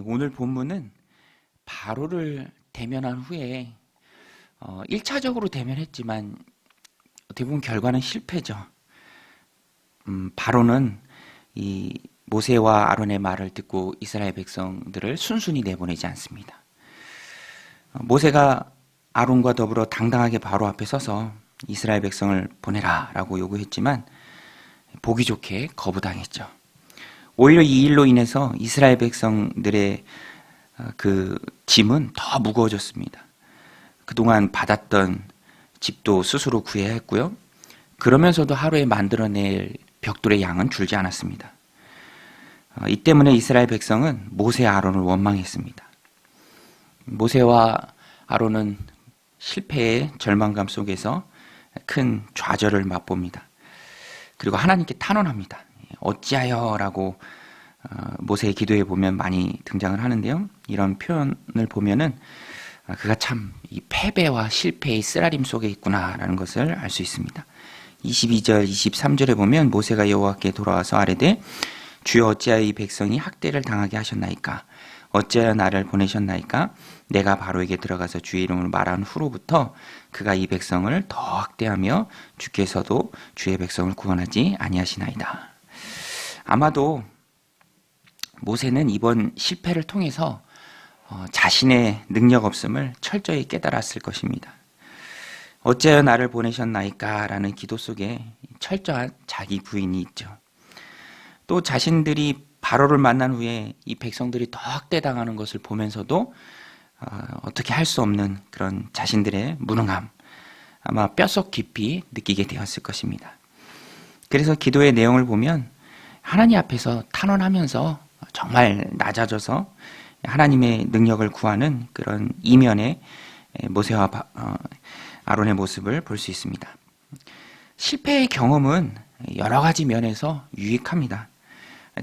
오늘 본문은 바로를 대면한 후에 1차적으로 대면했지만 어떻게 보면 결과는 실패죠. 바로는 이 모세와 아론의 말을 듣고 이스라엘 백성들을 순순히 내보내지 않습니다. 모세가 아론과 더불어 당당하게 바로 앞에 서서 이스라엘 백성을 보내라 라고 요구했지만 보기 좋게 거부당했죠. 오히려 이 일로 인해서 이스라엘 백성들의 그 짐은 더 무거워졌습니다. 그동안 받았던 집도 스스로 구해야 했고요. 그러면서도 하루에 만들어낼 벽돌의 양은 줄지 않았습니다. 이 때문에 이스라엘 백성은 모세 아론을 원망했습니다. 모세와 아론은 실패의 절망감 속에서 큰 좌절을 맛봅니다. 그리고 하나님께 탄원합니다. 어찌하여 라고 모세의 기도에 보면 많이 등장을 하는데요. 이런 표현을 보면은 그가 참 이 패배와 실패의 쓰라림 속에 있구나라는 것을 알 수 있습니다. 22절, 23절에 보면 모세가 여호와께 돌아와서 아뢰되 주여 어찌하여 이 백성이 학대를 당하게 하셨나이까? 어찌하여 나를 보내셨나이까? 내가 바로에게 들어가서 주의 이름을 말한 후로부터 그가 이 백성을 더 학대하며 주께서도 주의 백성을 구원하지 아니하시나이다. 아마도 모세는 이번 실패를 통해서 자신의 능력 없음을 철저히 깨달았을 것입니다. 어찌하여 나를 보내셨나이까? 라는 기도 속에 철저한 자기 부인이 있죠. 또 자신들이 바로를 만난 후에 이 백성들이 더 학대당하는 것을 보면서도 어떻게 할 수 없는 그런 자신들의 무능함, 아마 뼛속 깊이 느끼게 되었을 것입니다. 그래서 기도의 내용을 보면 하나님 앞에서 탄원하면서 정말 낮아져서 하나님의 능력을 구하는 그런 이면의 모세와 아론의 모습을 볼 수 있습니다. 실패의 경험은 여러 가지 면에서 유익합니다.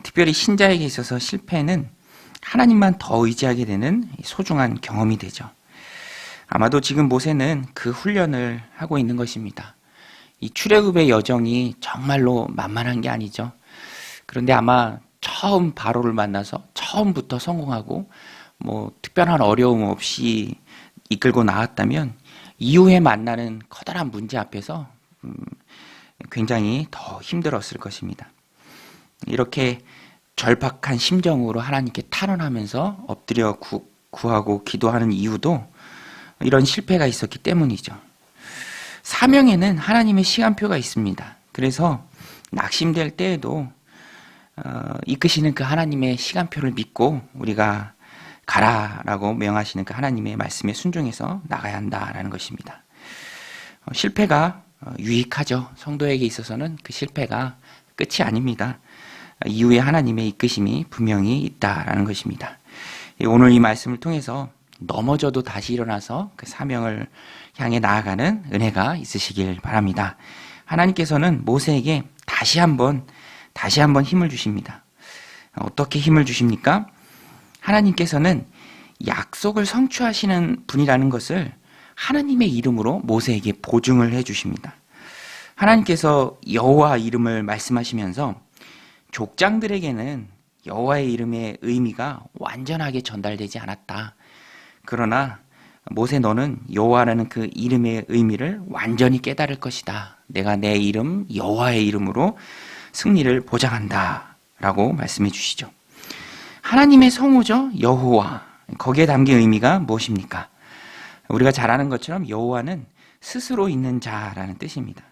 특별히 신자에게 있어서 실패는 하나님만 더 의지하게 되는 소중한 경험이 되죠. 아마도 지금 모세는 그 훈련을 하고 있는 것입니다. 이 출애굽의 여정이 정말로 만만한 게 아니죠. 그런데 아마 처음 바로를 만나서 처음부터 성공하고 특별한 어려움 없이 이끌고 나왔다면 이후에 만나는 커다란 문제 앞에서 굉장히 더 힘들었을 것입니다. 이렇게 절박한 심정으로 하나님께 탄원하면서 엎드려 구하고 기도하는 이유도 이런 실패가 있었기 때문이죠. 사명에는 하나님의 시간표가 있습니다. 그래서 낙심될 때에도 이끄시는 그 하나님의 시간표를 믿고 우리가 가라라고 명하시는 그 하나님의 말씀에 순종해서 나가야 한다라는 것입니다. 실패가 유익하죠. 성도에게 있어서는 그 실패가 끝이 아닙니다. 이후에 하나님의 이끄심이 분명히 있다라는 것입니다. 오늘 이 말씀을 통해서 넘어져도 다시 일어나서 그 사명을 향해 나아가는 은혜가 있으시길 바랍니다. 하나님께서는 모세에게 다시 한번 힘을 주십니다. 어떻게 힘을 주십니까? 하나님께서는 약속을 성취하시는 분이라는 것을 하나님의 이름으로 모세에게 보증을 해주십니다. 하나님께서 여호와 이름을 말씀하시면서 족장들에게는 여호와의 이름의 의미가 완전하게 전달되지 않았다. 그러나 모세 너는 여호와라는 그 이름의 의미를 완전히 깨달을 것이다. 내가 내 이름 여호와의 이름으로 승리를 보장한다 라고 말씀해 주시죠. 하나님의 성호죠. 여호와. 거기에 담긴 의미가 무엇입니까? 우리가 잘 아는 것처럼 여호와는 스스로 있는 자라는 뜻입니다.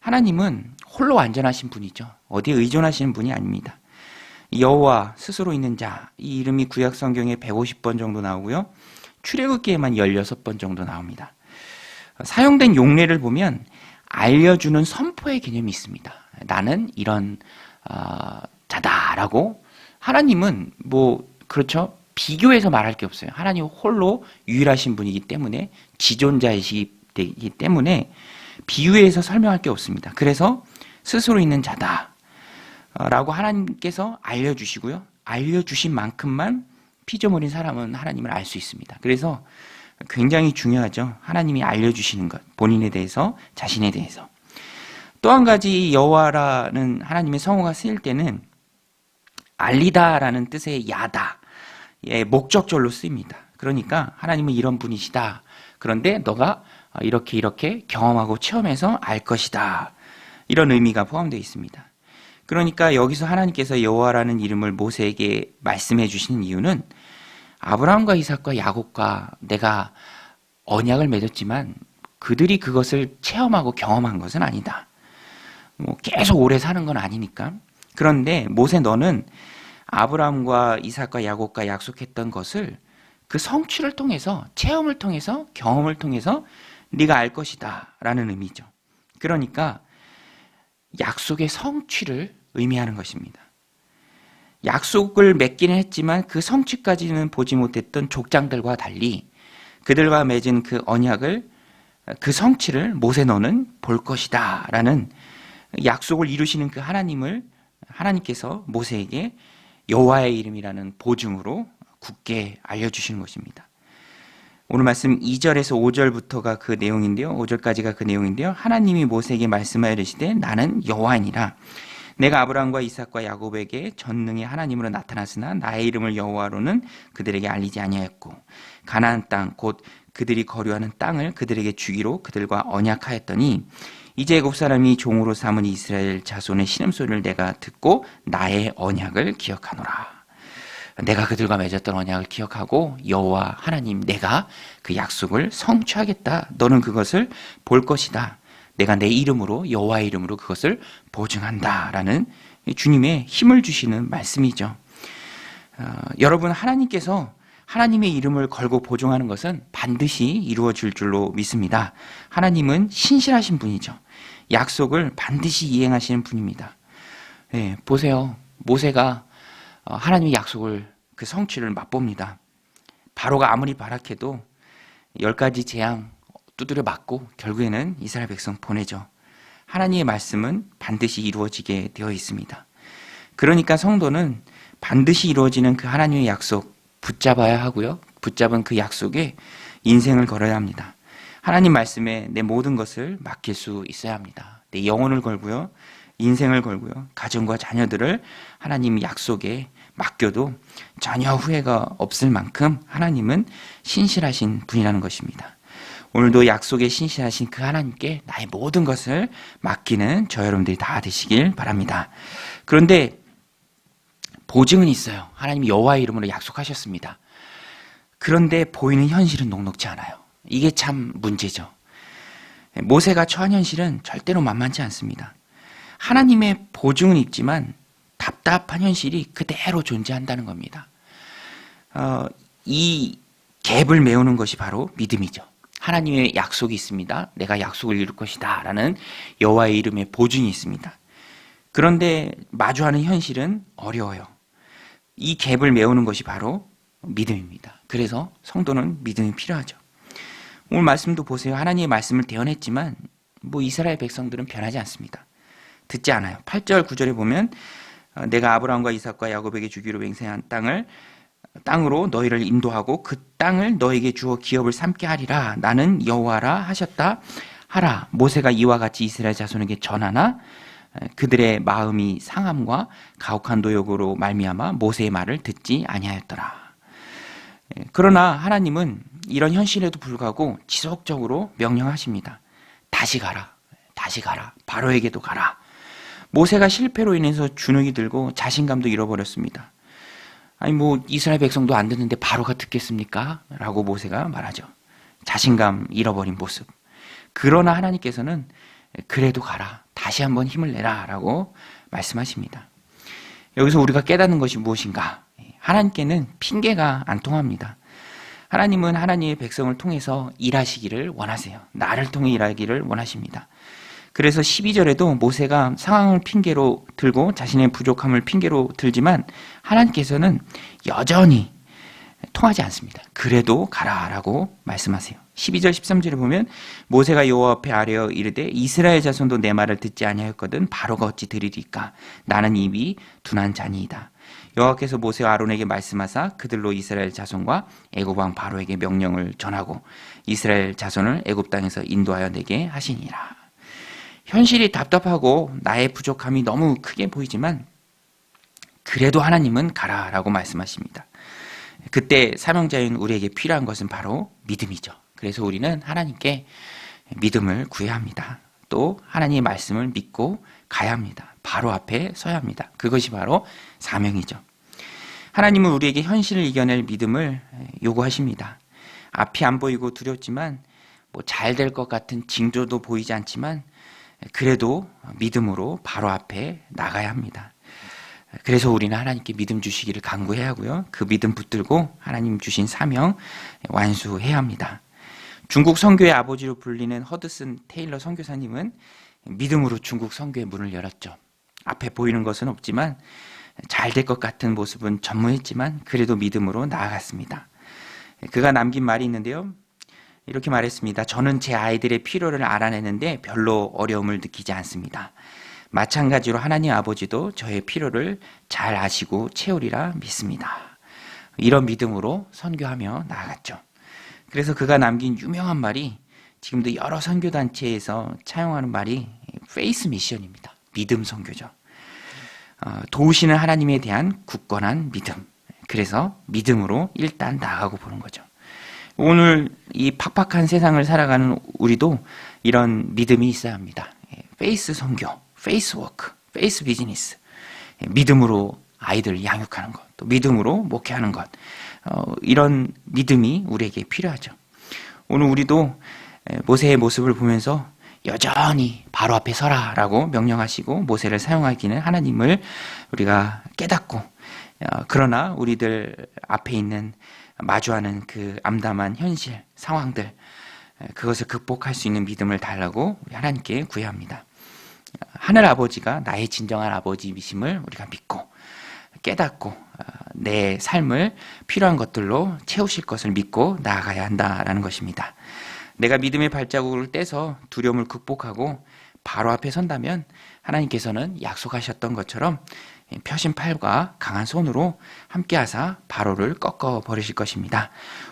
하나님은 홀로 완전하신 분이죠. 어디에 의존하시는 분이 아닙니다. 여호와 스스로 있는 자, 이 이름이 구약 성경에 150번 정도 나오고요. 출애굽기에만 16번 정도 나옵니다. 사용된 용례를 보면 알려주는 선포의 개념이 있습니다. 나는 이런 자다라고. 하나님은 그렇죠. 비교해서 말할 게 없어요. 하나님 홀로 유일하신 분이기 때문에 지존자이시기 때문에 비유해서 설명할 게 없습니다. 그래서 스스로 있는 자다 라고 하나님께서 알려주시고요. 알려주신 만큼만 피조물인 사람은 하나님을 알 수 있습니다. 그래서 굉장히 중요하죠. 하나님이 알려주시는 것, 본인에 대해서, 자신에 대해서. 또 한 가지 여호와라는 하나님의 성호가 쓰일 때는 알리다라는 뜻의 야다, 목적절로 쓰입니다. 그러니까 하나님은 이런 분이시다. 그런데 너가 이렇게 경험하고 체험해서 알 것이다. 이런 의미가 포함되어 있습니다. 그러니까 여기서 하나님께서 여호와라는 이름을 모세에게 말씀해 주시는 이유는 아브라함과 이삭과 야곱과 내가 언약을 맺었지만 그들이 그것을 체험하고 경험한 것은 아니다. 계속 오래 사는 건 아니니까. 그런데 모세 너는 아브라함과 이삭과 야곱과 약속했던 것을 그 성취를 통해서 체험을 통해서 경험을 통해서 네가 알 것이다 라는 의미죠. 그러니까 약속의 성취를 의미하는 것입니다. 약속을 맺기는 했지만 그 성취까지는 보지 못했던 족장들과 달리 그들과 맺은 그 언약을 그 성취를 모세 너는 볼 것이다 라는 약속을 이루시는 그 하나님께서 모세에게 여호와의 이름이라는 보증으로 굳게 알려주시는 것입니다. 오늘 말씀 2절에서 5절부터가 그 내용인데요. 5절까지가 그 내용인데요. 하나님이 모세에게 말씀하여 이르시되 나는 여호와이니라. 내가 아브라함과 이삭과 야곱에게 전능의 하나님으로 나타났으나 나의 이름을 여호와로는 그들에게 알리지 아니하였고 가나안 땅 곧 그들이 거류하는 땅을 그들에게 주기로 그들과 언약하였더니 이제 애굽 사람이 종으로 삼은 이스라엘 자손의 신음소리를 내가 듣고 나의 언약을 기억하노라. 내가 그들과 맺었던 언약을 기억하고 여호와 하나님 내가 그 약속을 성취하겠다. 너는 그것을 볼 것이다. 내가 내 이름으로 여호와의 이름으로 그것을 보증한다라는 주님의 힘을 주시는 말씀이죠. 여러분 하나님께서 하나님의 이름을 걸고 보증하는 것은 반드시 이루어질 줄로 믿습니다. 하나님은 신실하신 분이죠. 약속을 반드시 이행하시는 분입니다. 보세요. 모세가 하나님의 약속을 그 성취를 맛봅니다. 바로가 아무리 발악해도 10가지 재앙 두드려 맞고 결국에는 이스라엘 백성 보내죠. 하나님의 말씀은 반드시 이루어지게 되어 있습니다. 그러니까 성도는 반드시 이루어지는 그 하나님의 약속 붙잡아야 하고요. 붙잡은 그 약속에 인생을 걸어야 합니다. 하나님 말씀에 내 모든 것을 맡길 수 있어야 합니다. 내 영혼을 걸고요. 인생을 걸고요. 가정과 자녀들을 하나님 약속에 맡겨도 전혀 후회가 없을 만큼 하나님은 신실하신 분이라는 것입니다. 오늘도 약속에 신실하신 그 하나님께 나의 모든 것을 맡기는 저 여러분들이 다 되시길 바랍니다. 그런데 보증은 있어요. 하나님이 여호와의 이름으로 약속하셨습니다. 그런데 보이는 현실은 녹록지 않아요. 이게 참 문제죠. 모세가 처한 현실은 절대로 만만치 않습니다. 하나님의 보증은 있지만 답답한 현실이 그대로 존재한다는 겁니다. 이 갭을 메우는 것이 바로 믿음이죠. 하나님의 약속이 있습니다. 내가 약속을 이룰 것이다 라는 여호와의 이름의 보증이 있습니다. 그런데 마주하는 현실은 어려워요. 이 갭을 메우는 것이 바로 믿음입니다. 그래서 성도는 믿음이 필요하죠. 오늘 말씀도 보세요. 하나님의 말씀을 대언했지만 이스라엘 백성들은 변하지 않습니다. 듣지 않아요. 8절 9절에 보면 내가 아브라함과 이삭과 야곱에게 주기로 맹세한 땅으로 너희를 인도하고 그 땅을 너에게 주어 기업을 삼게 하리라. 나는 여호와라 하셨다 하라. 모세가 이와 같이 이스라엘 자손에게 전하나 그들의 마음이 상함과 가혹한 노역으로 말미암아 모세의 말을 듣지 아니하였더라. 그러나 하나님은 이런 현실에도 불구하고 지속적으로 명령하십니다. 다시 가라. 다시 가라. 바로에게도 가라. 모세가 실패로 인해서 주눅이 들고 자신감도 잃어버렸습니다. 아니 이스라엘 백성도 안 듣는데 바로가 듣겠습니까? 라고 모세가 말하죠. 자신감 잃어버린 모습. 그러나 하나님께서는 그래도 가라. 다시 한번 힘을 내라. 라고 말씀하십니다. 여기서 우리가 깨닫는 것이 무엇인가? 하나님께는 핑계가 안 통합니다. 하나님은 하나님의 백성을 통해서 일하시기를 원하세요. 나를 통해 일하기를 원하십니다. 그래서 12절에도 모세가 상황을 핑계로 들고 자신의 부족함을 핑계로 들지만 하나님께서는 여전히 통하지 않습니다. 그래도 가라라고 말씀하세요. 12절 13절에 보면 모세가 여호와 앞에 아뢰어 이르되 이스라엘 자손도 내 말을 듣지 아니하였거든 바로가 어찌 들으리까 나는 입이 둔한 자니이다. 여호와께서 모세와 아론에게 말씀하사 그들로 이스라엘 자손과 애굽 왕 바로에게 명령을 전하고 이스라엘 자손을 애굽 땅에서 인도하여 내게 하시니라. 현실이 답답하고 나의 부족함이 너무 크게 보이지만 그래도 하나님은 가라라고 말씀하십니다. 그때 사명자인 우리에게 필요한 것은 바로 믿음이죠. 그래서 우리는 하나님께 믿음을 구해야 합니다. 또 하나님의 말씀을 믿고 가야 합니다. 바로 앞에 서야 합니다. 그것이 바로 사명이죠. 하나님은 우리에게 현실을 이겨낼 믿음을 요구하십니다. 앞이 안 보이고 두렵지만 잘 될 것 같은 징조도 보이지 않지만 그래도 믿음으로 바로 앞에 나가야 합니다. 그래서 우리는 하나님께 믿음 주시기를 간구해야 하고요. 그 믿음 붙들고 하나님 주신 사명 완수해야 합니다. 중국 선교의 아버지로 불리는 허드슨 테일러 선교사님은 믿음으로 중국 선교의 문을 열었죠. 앞에 보이는 것은 없지만 잘 될 것 같은 모습은 전무했지만 그래도 믿음으로 나아갔습니다. 그가 남긴 말이 있는데요. 이렇게 말했습니다. 저는 제 아이들의 필요를 알아내는데 별로 어려움을 느끼지 않습니다. 마찬가지로 하나님 아버지도 저의 필요를 잘 아시고 채우리라 믿습니다. 이런 믿음으로 선교하며 나아갔죠. 그래서 그가 남긴 유명한 말이 지금도 여러 선교단체에서 차용하는 말이 페이스 미션입니다. 믿음 선교죠. 도우시는 하나님에 대한 굳건한 믿음. 그래서 믿음으로 일단 나아가고 보는 거죠. 오늘 이 팍팍한 세상을 살아가는 우리도 이런 믿음이 있어야 합니다. 페이스 선교, 페이스 워크, 페이스 비즈니스. 믿음으로 아이들 양육하는 것, 또 믿음으로 목회하는 것. 이런 믿음이 우리에게 필요하죠. 오늘 우리도 모세의 모습을 보면서 여전히 바로 앞에 서라라고 명령하시고 모세를 사용하기는 하나님을 우리가 깨닫고 그러나 우리들 앞에 있는 마주하는 그 암담한 현실, 상황들 그것을 극복할 수 있는 믿음을 달라고 우리 하나님께 구해야 합니다. 하늘 아버지가 나의 진정한 아버지이심을 우리가 믿고 깨닫고 내 삶을 필요한 것들로 채우실 것을 믿고 나아가야 한다라는 것입니다. 내가 믿음의 발자국을 떼서 두려움을 극복하고 바로 앞에 선다면 하나님께서는 약속하셨던 것처럼 펴신 팔과 강한 손으로 함께하사 바로를 꺾어 버리실 것입니다.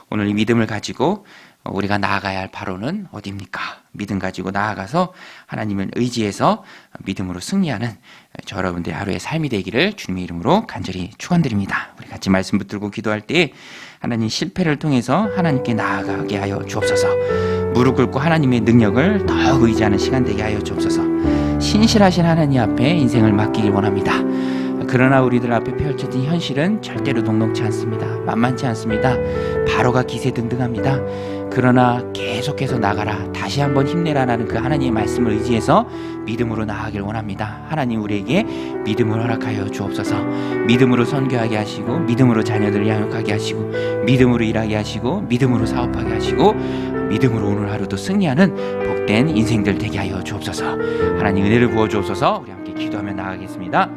오늘 이 믿음을 가지고 우리가 나아가야 할 바로는 어디입니까? 믿음 가지고 나아가서 하나님을 의지해서 믿음으로 승리하는 저 여러분들의 하루의 삶이 되기를 주님의 이름으로 간절히 축원드립니다. 우리 같이 말씀 붙들고 기도할 때 하나님 실패를 통해서 하나님께 나아가게 하여 주옵소서. 무릎 꿇고 하나님의 능력을 더욱 의지하는 시간 되게 하여 주옵소서. 신실하신 하나님 앞에 인생을 맡기길 원합니다. 그러나 우리들 앞에 펼쳐진 현실은 절대로 녹록지 않습니다. 만만치 않습니다. 바로가 기세등등합니다. 그러나 계속해서 나가라, 다시 한번 힘내라라는 그 하나님의 말씀을 의지해서 믿음으로 나아가길 원합니다. 하나님 우리에게 믿음을 허락하여 주옵소서. 믿음으로 선교하게 하시고 믿음으로 자녀들을 양육하게 하시고 믿음으로 일하게 하시고 믿음으로 사업하게 하시고 믿음으로 오늘 하루도 승리하는 복된 인생들 되게 하여 주옵소서. 하나님 은혜를 부어 주옵소서. 우리 함께 기도하며 나아가겠습니다.